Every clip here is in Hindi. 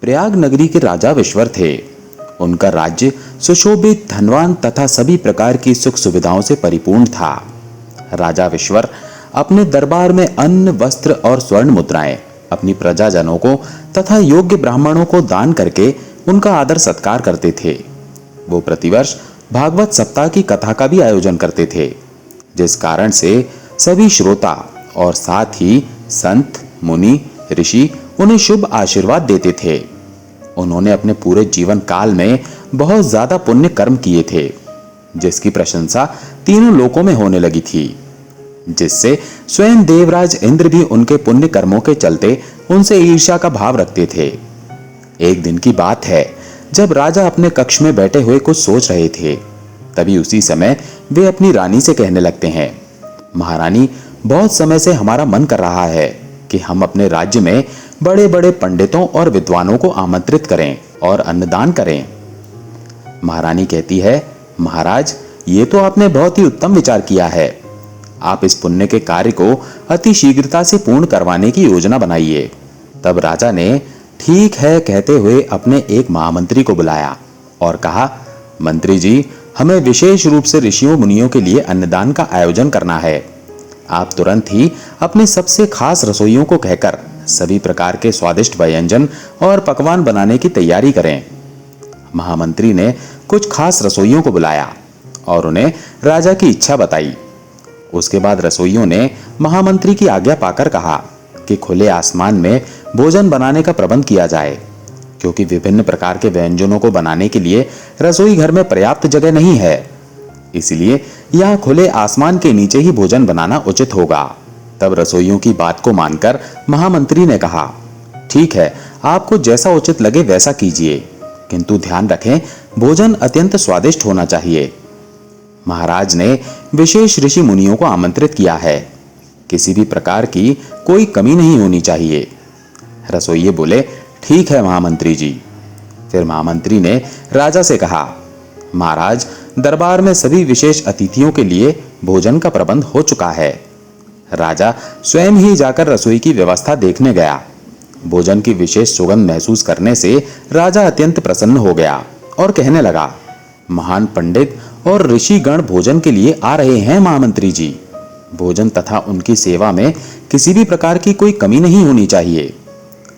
प्रयाग नगरी के राजा विश्वर थे। उनका राज्य सुशोभित, धनवान तथा सभी प्रकार की सुख सुविधाओं से परिपूर्ण था। राजा विश्वर अपने दरबार में अन्न, वस्त्र और स्वर्ण मुद्राएं अपनी प्रजाजनों को तथा योग्य ब्राह्मणों को दान करके उनका आदर सत्कार करते थे। वो प्रतिवर्ष भागवत सप्ताह की कथा का भी आयोजन करते थे, जिस कारण से सभी श्रोता और साथ ही संत, मुनि, ऋषि उन्हें शुभ आशीर्वाद देते थे। उन्होंने अपने पूरे जीवन काल में बहुत ज्यादा पुण्य कर्म किए थे, जिसकी प्रशंसा तीनों लोकों में होने लगी थी, जिससे स्वयं देवराज इंद्र भी उनके पुण्य कर्मों के चलते उनसे ईर्ष्या का भाव रखते थे। एक दिन की बात है, जब राजा अपने कक्ष में बैठे हुए कुछ सोच रहे थे, तभी उसी समय वे अपनी रानी से कहने लगते हैं, महारानी, बहुत समय से हमारा मन कर रहा है कि हम अपने राज्य में बड़े बड़े पंडितों और विद्वानों को आमंत्रित करें और अन्नदान करें। महारानी कहती है, महाराज, ये तो आपने बहुत ही उत्तम विचार किया है। आप इस पुण्य के कार्य को अति शीघ्रता से पूर्ण करवाने की योजना बनाइए। तब राजा ने ठीक है कहते हुए अपने एक महामंत्री को बुलाया और कहा, मंत्री जी, हमें विशेष रूप से ऋषियों मुनियों के लिए अन्नदान का आयोजन करना है। आप तुरंत ही अपने सबसे खास रसोइयों को कहकर सभी प्रकार के स्वादिष्ट व्यंजन और पकवान बनाने की तैयारी करें। महामंत्री ने कुछ खास रसोइयों को बुलाया और उन्हें राजा की इच्छा बताई। उसके बाद रसोइयों ने महामंत्री की आज्ञा पाकर कहा कि खुले आसमान में भोजन बनाने का प्रबंध किया जाए, क्योंकि विभिन्न प्रकार के व्यंजनों को बनाने के लिए रसोई घर में पर्याप्त जगह नहीं है। इसलिए यहाँ खुले आसमान के नीचे ही भोजन बनाना उचित होगा। तब रसोइयों की बात को मानकर महामंत्री ने कहा, ठीक है, आपको जैसा उचित लगे वैसा कीजिए, किंतु ध्यान रखें, भोजन अत्यंत स्वादिष्ट होना चाहिए। महाराज ने विशेष ऋषि मुनियों को आमंत्रित किया है, किसी भी प्रकार की कोई कमी नहीं होनी चाहिए। रसोइये बोले, ठीक है महामंत्री जी। फिर महामंत्री ने राजा से कहा, महाराज, दरबार में सभी विशेष अतिथियों के लिए भोजन का प्रबंध हो चुका है। राजा स्वयं ही जाकर रसोई की व्यवस्था देखने गया। भोजन की विशेष सुगंध महसूस करने से राजा अत्यंत प्रसन्न हो गया और कहने लगा, महान पंडित और ऋषि गण भोजन के लिए आ रहे हैं महामंत्री जी। भोजन तथा उनकी सेवा में किसी भी प्रकार की कोई कमी नहीं होनी चाहिए,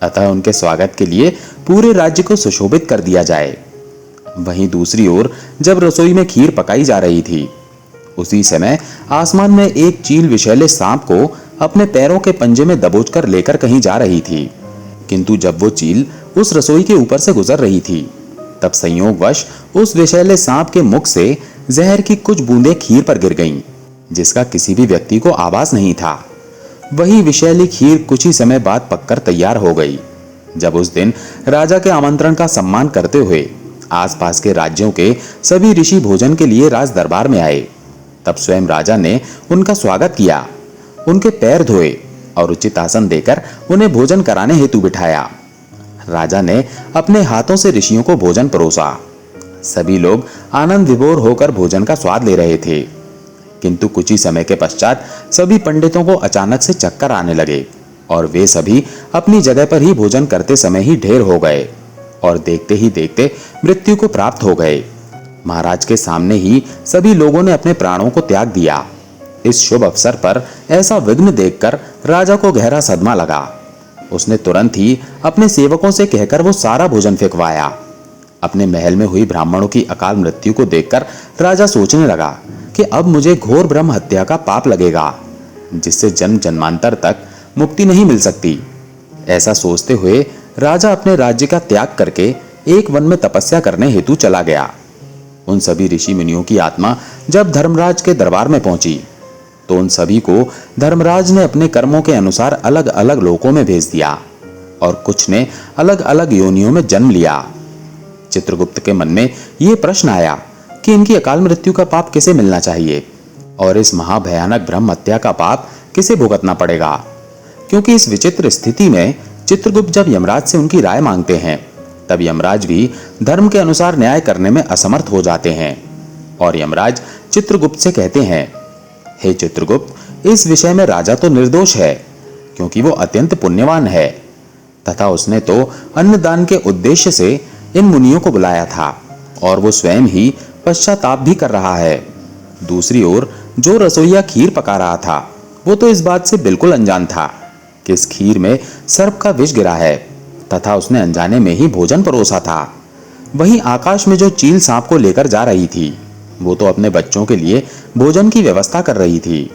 अतः उनके स्वागत के लिए पूरे राज्य को सुशोभित कर दिया जाए। वहीं दूसरी ओर जब रसोई में खीर पकाई जा रही थी, उसी समय आसमान में एक चील विषैले सांप को अपने पैरों के पंजे में दबोचकर लेकर कहीं जा रही थी। किंतु जब वो चील उस रसोई के ऊपर से गुजर रही थी, तब संयोगवश उस विषैले सांप के मुख से जहर की कुछ बूंदें खीर पर गिर गईं, जिसका किसी भी व्यक्ति को आभास नहीं था। वही विषैली खीर कुछ ही समय बाद पककर तैयार हो गई। जब उस दिन राजा के आमंत्रण का सम्मान करते हुए आसपास के राज्यों के सभी ऋषि भोजन के लिए राज दरबार में आए, तब स्वयं राजा ने उनका स्वागत किया, उनके पैर धोए और उचित आसन देकर उन्हें भोजन कराने हेतु बिठाया। राजा ने अपने हाथों से ऋषियों को भोजन परोसा। सभी लोग आनंद विभोर होकर भोजन का स्वाद ले रहे थे, किंतु कुछ ही समय के पश्चात सभी पंडितों को अचानक से चक्कर आने लगे और वे सभी अपनी जगह पर ही भोजन करते समय ही ढेर हो गए और देखते ही देखते मृत्यु को प्राप्त हो गए। महाराज के सामने ही सभी लोगों ने अपने प्राणों को त्याग दिया। इस शुभ अवसर पर ऐसा विघ्न देखकर राजा को गहरा सदमा लगा। उसने तुरंत ही अपने सेवकों से कहकर वो सारा भोजन फेंकवाया। अपने महल में हुई ब्राह्मणों की अकाल मृत्यु को देखकर राजा सोचने लगा कि अब मुझे घोर ब्रह्म हत्या का पाप लगेगा, जिससे जन्म जन्मांतर तक मुक्ति नहीं मिल सकती। ऐसा सोचते हुए राजा अपने राज्य का त्याग करके एक वन में तपस्या करने हेतु चला गया। उन सभी ऋषि मुनियों की आत्मा जब धर्मराज के दरबार में पहुंची, तो उन सभी को धर्मराज ने अपने कर्मों के अनुसार अलग अलग लोकों में भेज दिया और कुछ ने अलग अलग योनियों में जन्म लिया। चित्रगुप्त के मन में यह प्रश्न आया कि इनकी अकाल मृत्यु का पाप किसे मिलना चाहिए और इस महाभयानक ब्रह्म हत्या का पाप किसे भुगतना पड़ेगा, क्योंकि इस विचित्र स्थिति में चित्रगुप्त जब यमराज से उनकी राय मांगते हैं, तब यमराज भी धर्म के अनुसार न्याय करने में असमर्थ हो जाते हैं और यमराज चित्रगुप्त से कहते हैं, हे चित्रगुप्त, इस विषय में राजा तो निर्दोष है, क्योंकि वो अत्यंत पुण्यवान है तथा उसने तो अन्नदान के उद्देश्य से इन मुनियों को बुलाया था और वो स्वयं ही पश्चाताप भी कर रहा है। दूसरी ओर जो रसोइया खीर पका रहा था वो तो इस बात से बिल्कुल अनजान था कि इस खीर में सर्प का विष गिरा है तथा उसने अनजाने में ही भोजन परोसा था। वहीं आकाश में जो चील सांप को लेकर जा रही थी वो तो अपने बच्चों के लिए भोजन की व्यवस्था कर रही थी।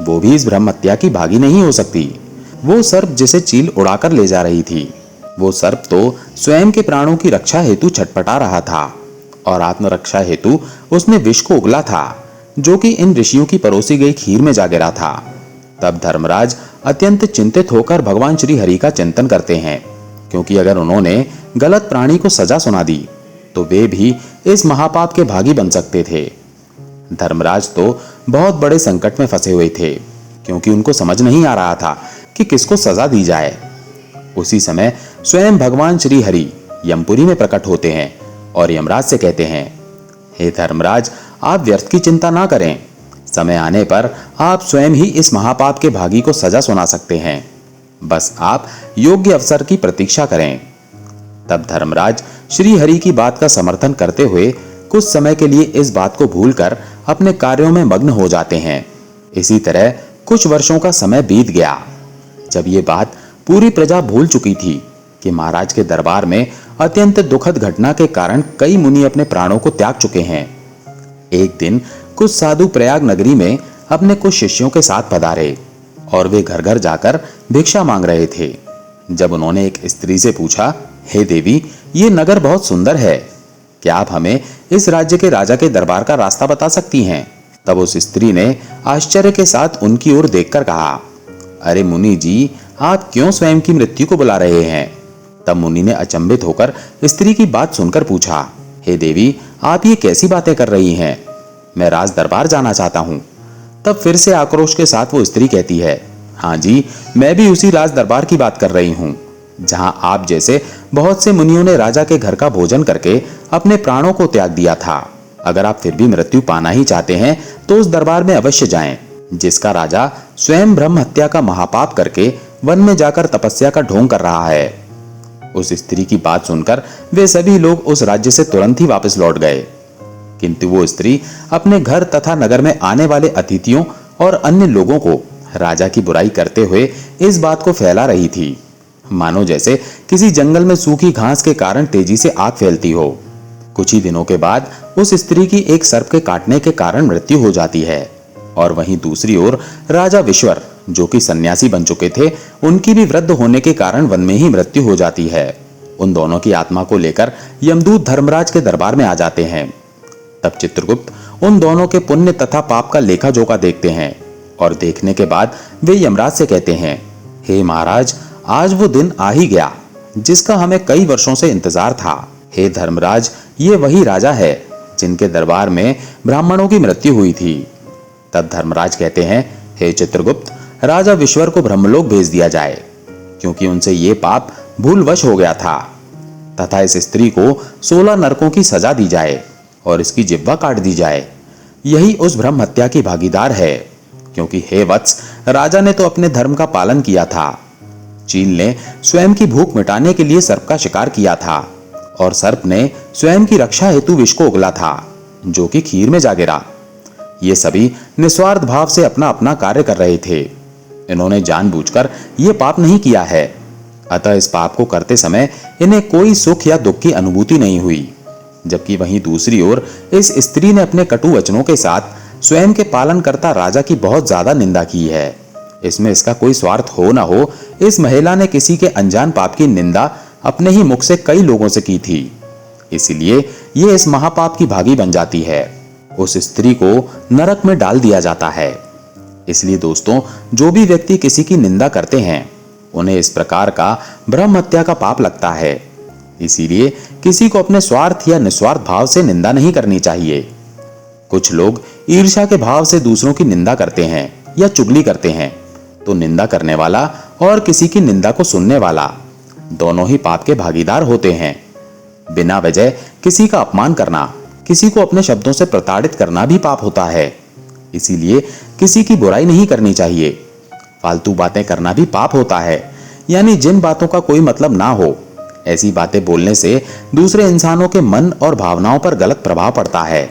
वो भी इस ब्रह्म हत्या की भागी नहीं हो सकती। वो सर्प जिसे चील उड़ाकर ले जा रही थी, वो सर्प तो स्वयं के प्राणों की रक्षा हेतु छटपटा रहा था और आत्मरक्षा हेतु उसने विष को उगला था जो कि इन ऋषियों की परोसी गई खीर में जा गिरा था। तब धर्मराज अत्यंत चिंतित होकर भगवान श्री हरि का चिंतन करते हैं, क्योंकि अगर उन्होंने गलत प्राणी को सजा सुना दी तो वे भी इस महापाप के भागी बन सकते थे। धर्मराज तो बहुत बड़े संकट में फंसे हुए थे, क्योंकि उनको समझ नहीं आ रहा था कि किसको सजा दी जाए। उसी समय स्वयं भगवान श्री हरि यमपुरी में प्रकट होते हैं और यमराज से कहते हैं, हे धर्मराज, आप व्यर्थ की चिंता ना करें। समय आने पर आप स्वयं ही इस महापाप के भागी को सजा सुना सकते हैं। बस आप योग्य अवसर की प्रतीक्षा करें। तब धर्मराज श्री हरि की बात का समर्थन करते हुए कुछ समय के लिए इस बात को भूलकर अपने कार्यों में मग्न हो जाते हैं। इसी तरह कुछ वर्षों का समय बीत गया। जब ये बात पूरी प्रजा भूल चुकी थी कि महाराज के दरबार में अत्यंत दुखद घटना के कारण कई मुनि अपने प्राणों को त्याग चुके हैं, एक दिन कुछ साधु प्रयाग नगरी में अपने कुछ शिष्यों के साथ पधारे और वे घर घर जाकर भिक्षा मांग रहे थे। जब उन्होंने एक स्त्री से पूछा, हे देवी, ये नगर बहुत सुंदर है, क्या आप हमें इस राज्य के राजा के दरबार का रास्ता बता सकती हैं? तब उस स्त्री ने आश्चर्य के साथ उनकी ओर देखकर कहा, अरे मुनि जी, आप क्यों स्वयं की मृत्यु को बुला रहे हैं? तब मुनि ने अचंभित होकर स्त्री की बात सुनकर पूछा, हे देवी, आप ये कैसी बातें कर रही हैं? मैं राज दरबार जाना चाहता हूँ। तब फिर से आक्रोश के साथ वो स्त्री कहती है, हाँ जी, मैं भी उसी राज दरबार की बात कर रही हूँ जहां आप जैसे बहुत से मुनियों ने राजा के घर का भोजन करके अपने प्राणों को त्याग दिया था। अगर आप फिर भी मृत्यु पाना ही चाहते हैं तो उस दरबार में अवश्य जाएं, जिसका राजा स्वयं ब्रह्म हत्या का महापाप करके वन में जाकर तपस्या का ढोंग कर रहा है। उस स्त्री की बात सुनकर वे सभी लोग उस राज्य से तुरंत ही वापस लौट गए, किंतु वो स्त्री अपने घर तथा नगर में आने वाले अतिथियों और अन्य लोगों को राजा की बुराई करते हुए इस बात को फैला रही थी, मानो जैसे किसी जंगल में सूखी घास के कारण तेजी से आग फैलती हो। कुछ ही दिनों के बाद उस स्त्री की एक सर्प के काटने के कारण मृत्यु हो जाती है और वहीं दूसरी ओर राजा विश्वर, जो कि सन्यासी बन चुके थे, उनकी भी वृद्ध होने के कारण वन में ही मृत्यु हो जाती है। उन दोनों की आत्मा को लेकर यमदूत धर्मराज के दरबार में आ जाते हैं। तब चित्रगुप्त उन दोनों के पुण्य तथा पाप का लेखा जोखा देखते हैं और देखने के बाद वे यमराज से कहते हैं, हे महाराज, आज वो दिन आ ही गया जिसका हमें कई वर्षों से इंतजार था। हे धर्मराज, ये वही राजा है जिनके दरबार में ब्राह्मणों की मृत्यु हुई थी। तब धर्मराज कहते हैं, हे चित्रगुप्त, राजा विश्वर को ब्रह्मलोक भेज दिया जाए, क्योंकि उनसे ये पाप भूलवश हो गया था, तथा इस स्त्री को 16 नरकों की सजा दी जाए और इसकी जिह्वा काट दी जाए। यही उस ब्रह्म हत्या की भागीदार है, क्योंकि हे वत्स, राजा ने तो अपने धर्म का पालन किया था। चील ने स्वयं की भूख मिटाने के लिए सर्प का शिकार किया था और सर्प ने स्वयं की रक्षा हेतु विष को उगला था, जो कि खीर में जा गिरा। ये सभी निस्वार्थ भाव से अपना अपना कार्य कर रहे थे। इन्होंने जानबूझकर ये पाप नहीं किया है, अतः इस पाप को करते समय इन्हें कोई सुख या दुख की अनुभूति नहीं हुई। जबकि वहीं दूसरी ओर इस स्त्री ने अपने कटु वचनों के साथ स्वयं के पालनकर्ता राजा की बहुत ज्यादा निंदा की है। इसमें इसका कोई स्वार्थ हो ना हो, इस महिला ने किसी के अनजान पाप की निंदा अपने ही मुख से कई लोगों से की थी, इसलिए ये इस महापाप की भागी बन जाती है। उस स्त्री को नरक में डाल दिया जाता है। इसलिए दोस्तों, जो भी व्यक्ति किसी की निंदा करते हैं उन्हें इस प्रकार का ब्रह्म हत्या का पाप लगता है। इसीलिए किसी को अपने स्वार्थ या निस्वार्थ भाव से निंदा नहीं करनी चाहिए। कुछ लोग ईर्ष्या के भाव से दूसरों की निंदा करते हैं या चुगली करते हैं, तो निंदा करने वाला और किसी की निंदा को सुनने वाला दोनों ही पाप के भागीदार होते हैं। बिना वजह किसी का अपमान करना, किसी को अपने शब्दों से प्रताड़ित करना भी पाप होता है। इसीलिए किसी की बुराई नहीं करनी चाहिए। फालतू बातें करना भी पाप होता है, यानी जिन बातों का कोई मतलब ना हो। ऐसी बातें बोलने से दूसरे इंसानों के मन और भावनाओं पर गलत प्रभाव पड़ता है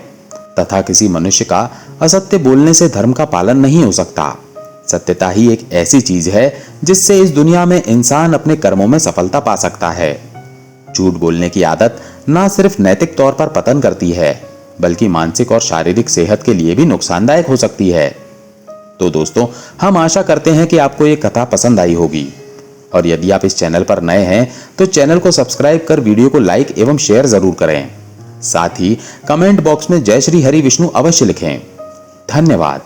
तथा किसी मनुष्य का असत्य बोलने से धर्म का पालन नहीं हो सकता। सत्यता ही एक ऐसी चीज है जिससे इस दुनिया में इंसान अपने कर्मों में सफलता पा सकता है। झूठ बोलने की आदत ना सिर्फ नैतिक तौर पर पतन करती है बल्कि मानसिक और शारीरिक सेहत के लिए भी नुकसानदायक हो सकती है। तो दोस्तों, हम आशा करते हैं कि आपको ये कथा पसंद आई होगी और यदि आप इस चैनल पर नए हैं तो चैनल को सब्सक्राइब कर वीडियो को लाइक एवं शेयर जरूर करें। साथ ही कमेंट बॉक्स में जय श्री हरि विष्णु अवश्य लिखें। धन्यवाद।